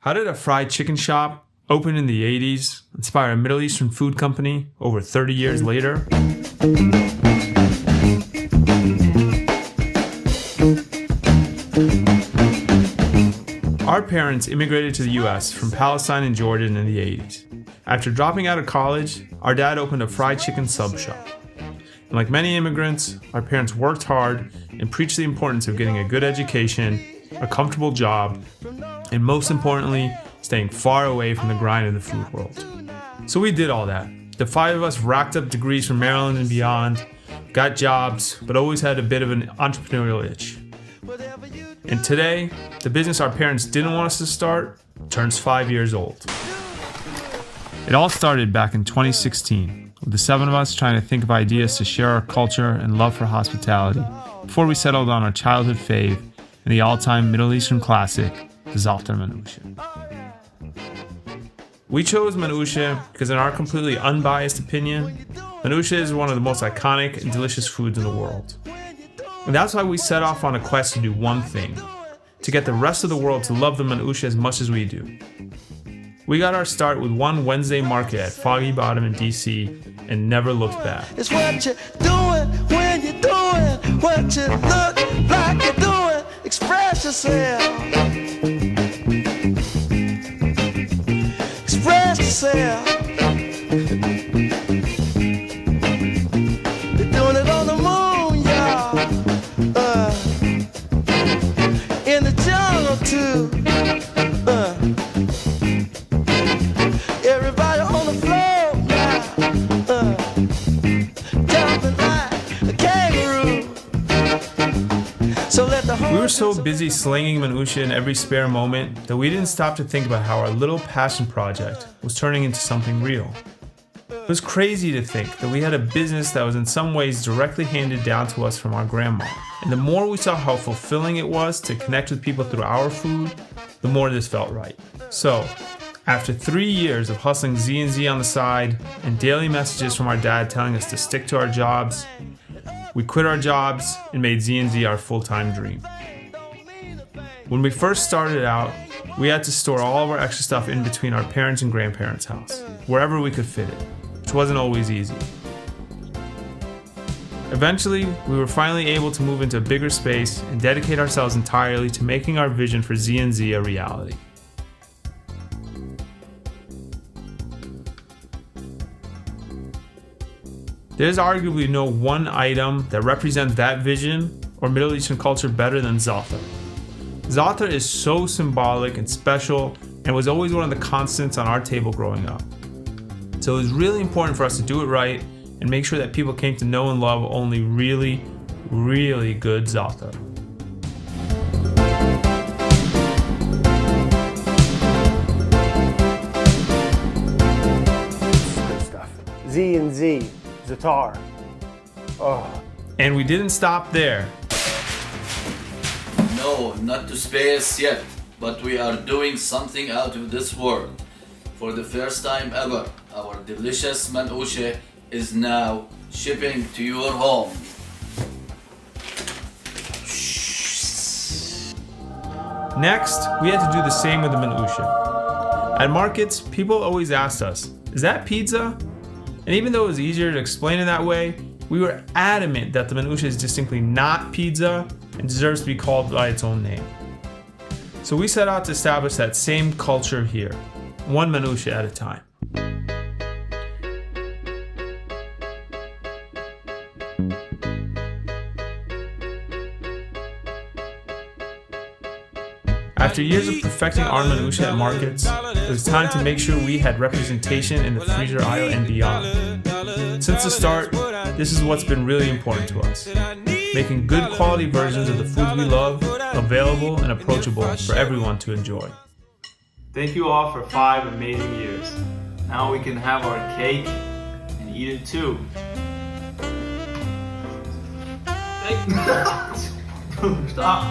How did a fried chicken shop open in the 80s inspire a Middle Eastern food company over 30 years later? Our parents immigrated to the US from Palestine and Jordan in the 80s. After dropping out of college, our dad opened a fried chicken sub shop. And like many immigrants, our parents worked hard and preached the importance of getting a good education, a comfortable job, and most importantly, staying far away from the grind of the food world. So we did all that. The five of us racked up degrees from Maryland and beyond, got jobs, but always had a bit of an entrepreneurial itch. And today, the business our parents didn't want us to start turns 5 years old. It all started back in 2016, with the seven of us trying to think of ideas to share our culture and love for hospitality before we settled on our childhood fave and the all-time Middle Eastern classic, the Za'atar Manouche. We chose Manouche because in our completely unbiased opinion, Manouche is one of the most iconic and delicious foods in the world. And that's why we set off on a quest to do one thing, to get the rest of the world to love the Manouche as much as we do. We got our start with one Wednesday market at Foggy Bottom in DC and never looked back. It's what you're doing when you're doing what you look like you're doing. Express yourself. Express yourself. They're doing it on the moon, y'all. In the jungle too. Everybody on the floor now. Jumping like a kangaroo. So let the We were so busy slinging Manouche in every spare moment that we didn't stop to think about how our little passion project was turning into something real. It was crazy to think that we had a business that was in some ways directly handed down to us from our grandma. And the more we saw how fulfilling it was to connect with people through our food, the more this felt right. So, after 3 years of hustling Z&Z on the side and daily messages from our dad telling us to stick to our jobs, we quit our jobs and made Z&Z our full-time dream. When we first started out, we had to store all of our extra stuff in between our parents' and grandparents' house, wherever we could fit it, which wasn't always easy. Eventually, we were finally able to move into a bigger space and dedicate ourselves entirely to making our vision for Z&Z a reality. There's arguably no one item that represents that vision or Middle Eastern culture better than Za'atar. Za'atar is so symbolic and special and was always one of the constants on our table growing up. So it was really important for us to do it right and make sure that people came to know and love only really, really good Za'atar. Good stuff. Z&Z. Za'atar. Oh. And we didn't stop there. No, not to space yet, but we are doing something out of this world. For the first time ever, our delicious Manouche is now shipping to your home. Next, we had to do the same with the Manouche. At markets, people always asked us, "Is that pizza?" And even though it was easier to explain it that way, we were adamant that the Manouche is distinctly not pizza and deserves to be called by its own name. So we set out to establish that same culture here, one Manouche at a time. After years of perfecting our Manouche at markets, it was time to make sure we had representation in the freezer aisle and beyond. Since the start, this is what's been really important to us, making good quality versions of the foods we love available and approachable for everyone to enjoy. Thank you all for 5 amazing years. Now we can have our cake and eat it too. Stop.